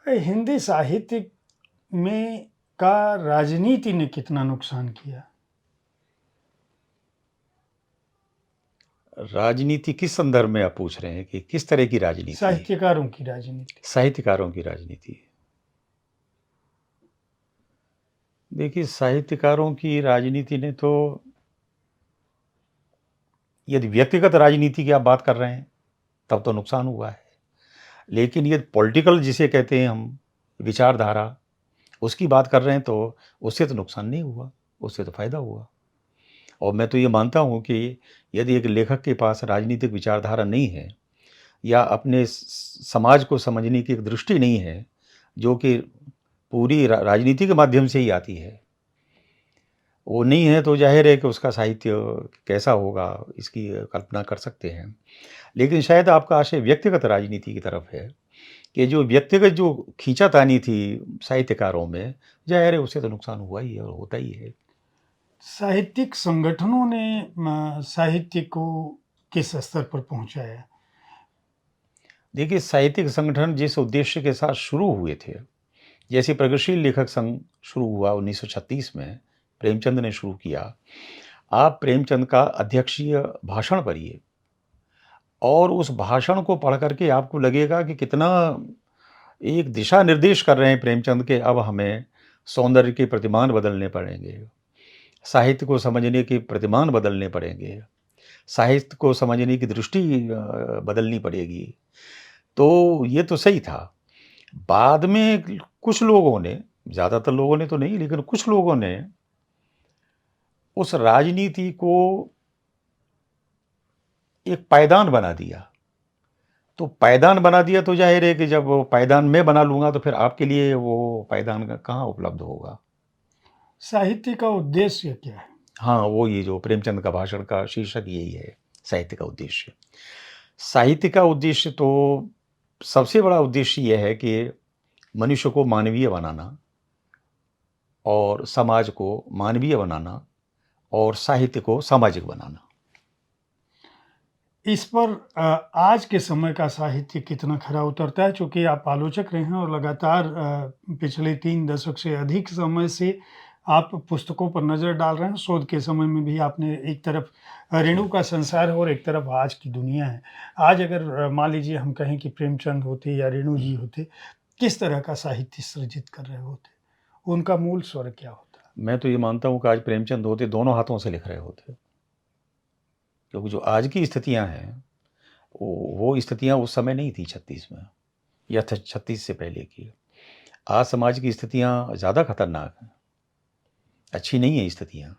हिंदी साहित्य में का राजनीति ने कितना नुकसान किया? राजनीति किस संदर्भ में आप पूछ रहे हैं कि किस तरह की राजनीति? साहित्यकारों की राजनीति। साहित्यकारों की राजनीति। देखिए, साहित्यकारों की राजनीति ने तो, यदि व्यक्तिगत राजनीति की आप बात कर रहे हैं तब तो नुकसान हुआ है, लेकिन ये पॉलिटिकल जिसे कहते हैं हम, विचारधारा, उसकी बात कर रहे हैं तो उससे तो नुकसान नहीं हुआ, उससे तो फायदा हुआ। और मैं तो ये मानता हूँ कि यदि एक लेखक के पास राजनीतिक विचारधारा नहीं है या अपने समाज को समझने की एक दृष्टि नहीं है, जो कि पूरी राजनीति के माध्यम से ही आती है, वो नहीं है, तो जाहिर है कि उसका साहित्य कैसा होगा इसकी कल्पना कर सकते हैं। लेकिन शायद आपका आशय व्यक्तिगत राजनीति की तरफ है कि जो व्यक्तिगत जो खींचातानी थी साहित्यकारों में, जाहिर है उससे तो नुकसान हुआ ही है और होता ही है। साहित्यिक संगठनों ने साहित्य को किस स्तर पर पहुंचाया? देखिए, साहित्यिक संगठन जिस उद्देश्य के साथ शुरू हुए थे, जैसे प्रगतिशील लेखक संघ शुरू हुआ 1936 में, प्रेमचंद ने शुरू किया। आप प्रेमचंद का अध्यक्षीय भाषण पढ़िए और उस भाषण को पढ़ करके आपको लगेगा कि कितना एक दिशा निर्देश कर रहे हैं प्रेमचंद के, अब हमें सौंदर्य के प्रतिमान बदलने पड़ेंगे, साहित्य को समझने के प्रतिमान बदलने पड़ेंगे, साहित्य को समझने की दृष्टि बदलनी पड़ेगी। तो ये तो सही था। बाद में कुछ लोगों ने, ज़्यादातर लोगों ने तो नहीं, लेकिन कुछ लोगों ने उस राजनीति को एक पायदान बना दिया। तो पायदान बना दिया तो जाहिर है कि जब वो पायदान मैं बना लूँगा तो फिर आपके लिए वो पायदान कहाँ उपलब्ध होगा। साहित्य का उद्देश्य क्या है? हाँ, वो ये जो प्रेमचंद का भाषण का शीर्षक यही है, साहित्य का उद्देश्य। साहित्य का उद्देश्य तो सबसे बड़ा उद्देश्य ये है कि मनुष्य को मानवीय बनाना और समाज को मानवीय बनाना और साहित्य को सामाजिक बनाना। इस पर आज के समय का साहित्य कितना खरा उतरता है? चूँकि आप आलोचक रहे हैं और लगातार पिछले 3 दशक से अधिक समय से आप पुस्तकों पर नज़र डाल रहे हैं। शोध के समय में भी आपने एक तरफ रेणु का संसार है और एक तरफ आज की दुनिया है। आज अगर मान लीजिए हम कहें कि प्रेमचंद होते या रेणु जी होते, किस तरह का साहित्य सृजित कर रहे होते? उनका मूल स्वर क्या होता? मैं तो ये मानता हूँ कि आज प्रेमचंद होते दोनों हाथों से लिख रहे होते, क्योंकि जो आज की स्थितियाँ हैं वो स्थितियाँ उस समय नहीं थी 36 में या 36 से पहले की। आज समाज की स्थितियाँ ज़्यादा खतरनाक हैं, अच्छी नहीं है स्थितियाँ।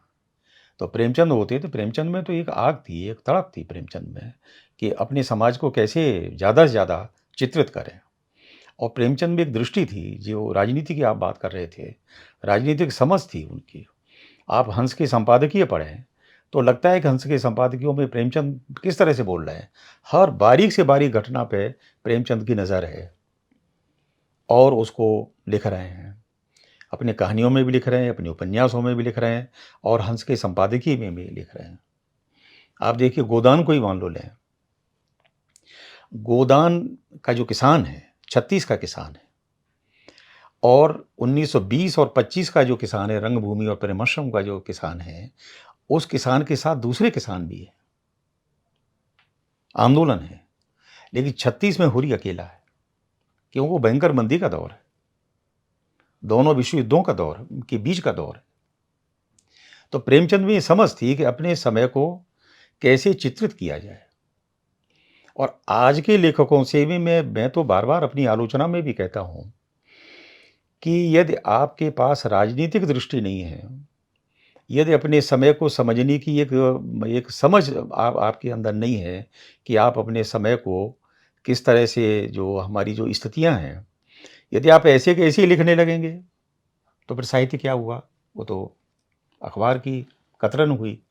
तो प्रेमचंद होते तो प्रेमचंद में तो एक आग थी, एक तड़प थी प्रेमचंद में कि अपने समाज को कैसे ज़्यादा से ज़्यादा चित्रित करें। और प्रेमचंद में एक दृष्टि थी, जो राजनीति की आप बात कर रहे थे, राजनीतिक समझ थी उनकी। आप हंस के संपादकीय पढ़ें तो लगता है कि हंस के संपादकियों में प्रेमचंद किस तरह से बोल रहे हैं। हर बारीक से बारीक घटना पे प्रेमचंद की नज़र है और उसको लिख रहे हैं। अपनी कहानियों में भी लिख रहे हैं, अपने उपन्यासों में भी लिख रहे हैं और हंस के संपादकीय में भी लिख रहे हैं। आप देखिए, गोदान को ही मान लो लें। गोदान का जो किसान है, 36 का किसान है, और 1920 और 25 का जो किसान है, रंगभूमि और प्रेमश्रम का जो किसान है, उस किसान के साथ दूसरे किसान भी है, आंदोलन है। लेकिन 36 में हुर्री अकेला है, क्यों? वो भयंकर मंदी का दौर है, दोनों विश्व युद्धों का दौर के बीच का दौर है। तो प्रेमचंद में ये समझ थी कि अपने समय को कैसे चित्रित किया जाए। और आज के लेखकों से भी मैं तो बार बार अपनी आलोचना में भी कहता हूँ कि यदि आपके पास राजनीतिक दृष्टि नहीं है, यदि अपने समय को समझने की एक समझ आपके अंदर नहीं है कि आप अपने समय को किस तरह से, जो हमारी जो स्थितियाँ हैं, यदि आप ऐसे के ऐसे ही लिखने लगेंगे तो फिर साहित्य क्या हुआ? वो तो अखबार की कतरन हुई।